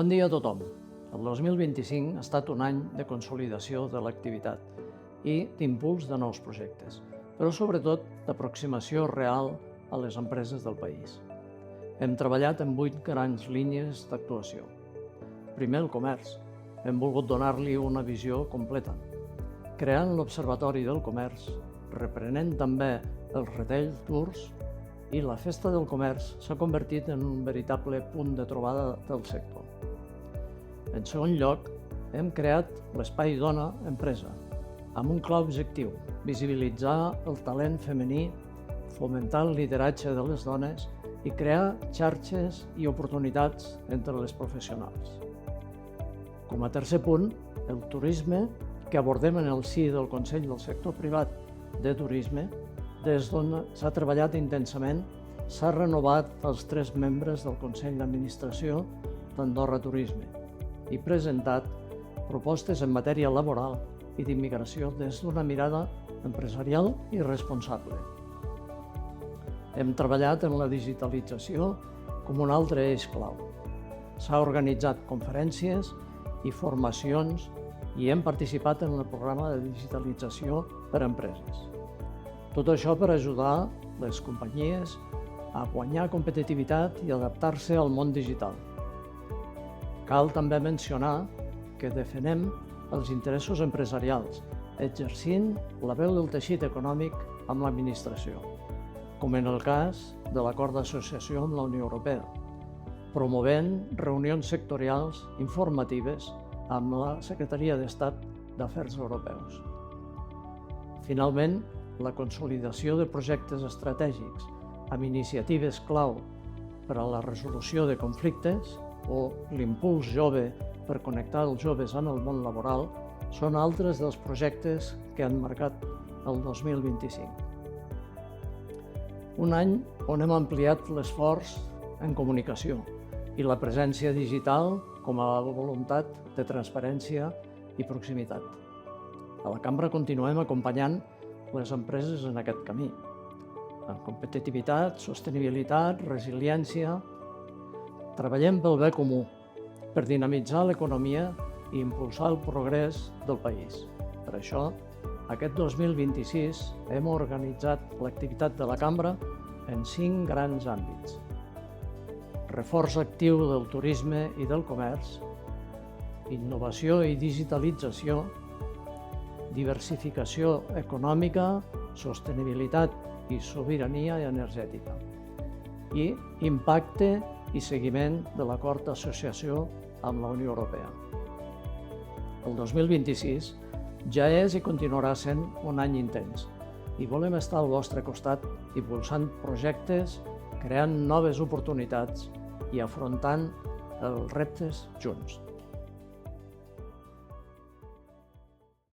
Bon dia a tothom. El 2025 ha estat un any de consolidació de l'activitat i d'impuls de nous projectes, però sobretot d'aproximació real a les empreses del país. Hem treballat en 8 grans línies d'actuació. Primer, el comerç. Hem volgut donar-li una visió completa, creant l'Observatori del Comerç, reprenent també els retail tours, i la Festa del Comerç s'ha convertit en un veritable punt de trobada del sector. En segon lloc, hem creat l'Espai Dona Empresa, amb un clar objectiu: visibilitzar el talent femení, fomentar el lideratge de les dones i crear xarxes i oportunitats entre les professionals. Com a tercer punt, el turisme, que abordem en el si del Consell del Sector Privat de Turisme, des d'on s'ha treballat intensament. S'ha renovat els 3 membres del Consell d'Administració d'Andorra Turisme i presentat propostes en matèria laboral i d'immigració des d'una mirada empresarial i responsable. Hem treballat en la digitalització com un altre eix clau. S'ha organitzat conferències i formacions i hem participat en el programa de digitalització per a empreses. Tot això per ajudar les companyies a guanyar competitivitat i adaptar-se al món digital. Cal també mencionar que defensem els interessos empresarials, exercint la veu del teixit econòmic amb l'administració, com en el cas de l'acord d'associació amb la Unió Europea, promovent reunions sectorials informatives amb la Secretaria d'Estat d'Afers Europeus. Finalment, la consolidació de projectes estratègics amb iniciatives clau per a la resolució de conflictes o l'impuls jove per connectar els joves amb el món laboral són altres dels projectes que han marcat el 2025. Un any on hem ampliat l'esforç en comunicació i la presència digital com a voluntat de transparència i proximitat. A la Cambra continuem acompanyant les empreses en aquest camí, amb competitivitat, sostenibilitat, resiliència. Treballem pel bé comú, per dinamitzar l'economia i impulsar el progrés del país. Per això, aquest 2026 hem organitzat l'activitat de la Cambra en 5 grans àmbits: reforç actiu del turisme i del comerç, innovació i digitalització, diversificació econòmica, sostenibilitat i sobirania energètica, i impacte i seguiment de l'acord d'associació amb la Unió Europea. El 2026 ja és i continuarà sent un any intens i volem estar al vostre costat impulsant projectes, creant noves oportunitats i afrontant els reptes junts.